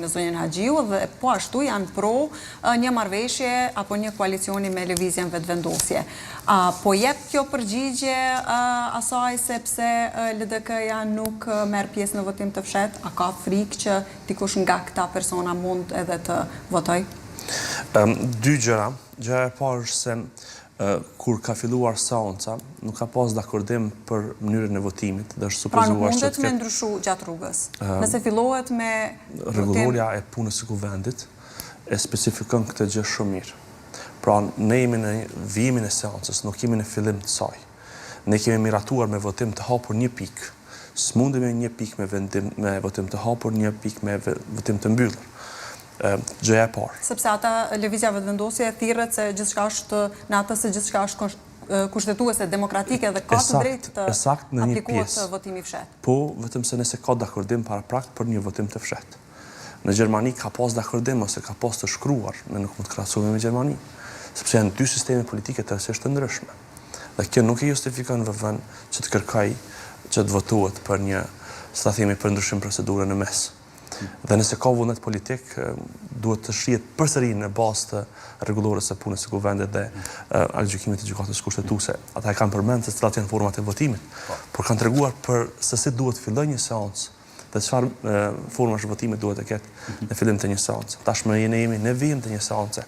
me zonjën Haxhiu dhe po ashtu janë pro një marrëveshje apo një koalicioni me lëvizjen vetëvendosje. Po jep kjo përgjigje asaj sepse LDK-ja nuk merr pjesë në votim të fshehtë, a ka frikë që dikush nga këta persona mund edhe të votoj? Dy gjëra. Gjëja e parë është se kur ka filluar seanca, nuk ka pas dakordim për mënyrën e votimit dhe është supozuar që nuk mundet me ndryshu gjatë rrugës. Nëse fillohet me rregulloria e punës së kuvendit e specifikon këtë gjë shumë mirë. Pra, ne jemi në vijimin e seancës, nuk jemi në fillim të saj. Ne kemi miratuar me votim të hapur një pikë. S'mundemi një pikë me votim të hapur, një pikë me votim të mbyllur. Gjëja e parë. Sepse ata lëvizja vetëvendosje thirret se gjithçka është në atë se gjithçka është kushtetuese, demokratike dhe ka të drejtë të aplikohet votimi i fshehtë. Po, vetëm se nëse ka dakordim paraprakt për një votim të fshehtë. Në Gjermani ka pas dakordim ose ka pas të shkruar, ne nuk mund të krahasohemi me Gjermani, sepse janë dy sisteme politike tërësisht të ndryshme. Dhe kjo nuk e justifikon VVN që të kërkoj që të votohet për një, si ta themi, për ndryshim procedure në mes. Dhe nëse ka vullnet politik, duhet të shihet përsëri në bazë të rregullores së punës së kuvendit dhe aktgjykimit të gjykatës kushtetuese. Ata e kanë përmend se cilat janë format e votimit, por kanë treguar për se si duhet të fillojë një seancë dhe çfarë formash votimi duhet të ketë në fillim të një seance. Tashmë ne jemi në vijim të një seance.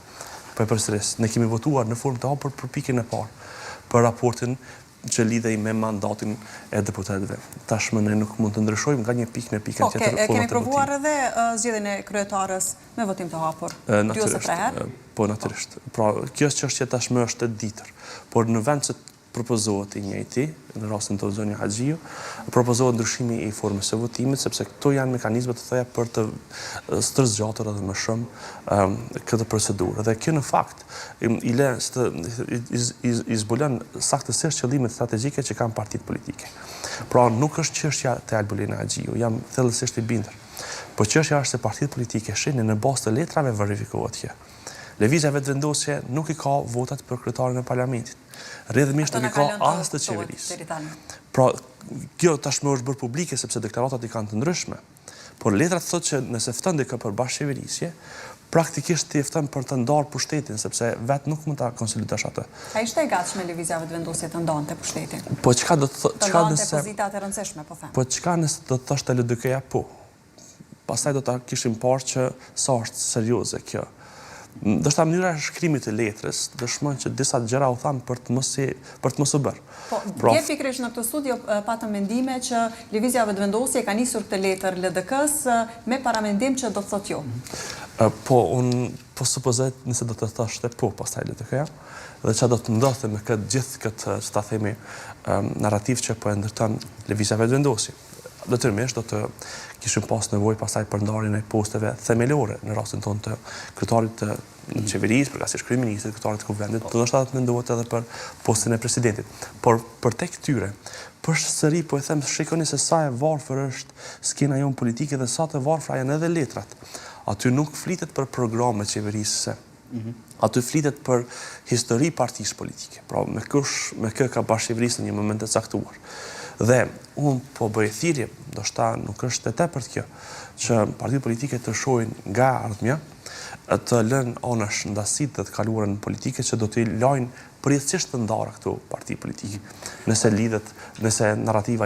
Po përsëris, ne kemi votuar në formë të hapur për pikën e parë, për raportin që lidhej me mandatin e deputetëve. Tashmë ne nuk mund të ndryshojmë nga një pikë në pikën tjetër. Kemi provuar edhe zgjedhjen e kryetarës me votim të hapur. 2 ose 3 herë? Po, natyrisht. Pra, kjo çështje tashmë është e ditër. Por në vend se propozohet i njëjti, në rastin të zonjës Haxhiu, propozohet ndryshimi i formës së votimit, sepse këto janë mekanizme të thoya për të stërzgjatur edhe më shumë këtë procedurë. Dhe kjo në fakt i zbulon saktësisht qëllimet strategjike që kanë partitë politike. Pra, nuk është çështja te Albulina Haxhiu, jam thellësisht i bindur. Po çështja është se partitë politike shihnin në bazë të letrave verifikohet kjo. Lëvizja vetëvendosje nuk i ka votat për kryetarin e parlamentit. Rrjedhimisht nuk i ka as të qeverisë. Pra, kjo tashmë është bërë publike sepse deklaratat i kanë të ndryshme. Por letrat thotë që nëse fton dikë për bashkëqeverisje, praktikisht ti fton për të ndarë pushtetin, sepse vetë nuk mund ta konsolidosh atë. A ishte e gatshme lëvizja vetëvendosje të ndonte pushtetin? Po çka do të thotë, çka nëse pozitat e rëndësishme, po them. Po çka nëse do të thoshte LDK-ja po. Pastaj do ta kishim parë që sa është serioze kjo. Ndoshta mënyra e shkrimit të letrës dëshmon që disa gjëra u thanë për të mos u bërë. Po, dje pikërisht në këtë studio patëm mendime që lëvizja vetëvendosje ka nisur këtë letër LDK-s me paramendim që do të thotë jo. Po, unë po supozoj nëse do të thoshte po pastaj LDK-ja, dhe çfarë do të ndodhte me gjithë këtë, që ta themi, narrativ që po e ndërton lëvizja vetëvendosje. Detyrimisht do të kishim pas nevojë pastaj për ndarjen e posteve themelore në rastin tonë të kryetarit të qeverisë, përkatësisht kryeministrit, kryetarit të kuvendit, do ndoshta të mendohet edhe për postin e presidentit. Por për tek këtyre, përsëri po e them, shikoni se sa e varfër është skena jonë politike dhe sa të varfra janë edhe letrat. Aty nuk flitet për programe qeverisëse. Aty flitet për histori partisë politike. Pra, me kë ka bashkëqeverisë në një moment të caktuar. Dhe unë po bëj thirrje, ndoshta nuk është e tepërt kjo, që partitë politike të shohin nga ardhmja, të lënë anash ndasitë dhe të kaluarën politike që do t'i lajnë përjetësisht të ndara këto parti politike, nëse lidhet, nëse narrativa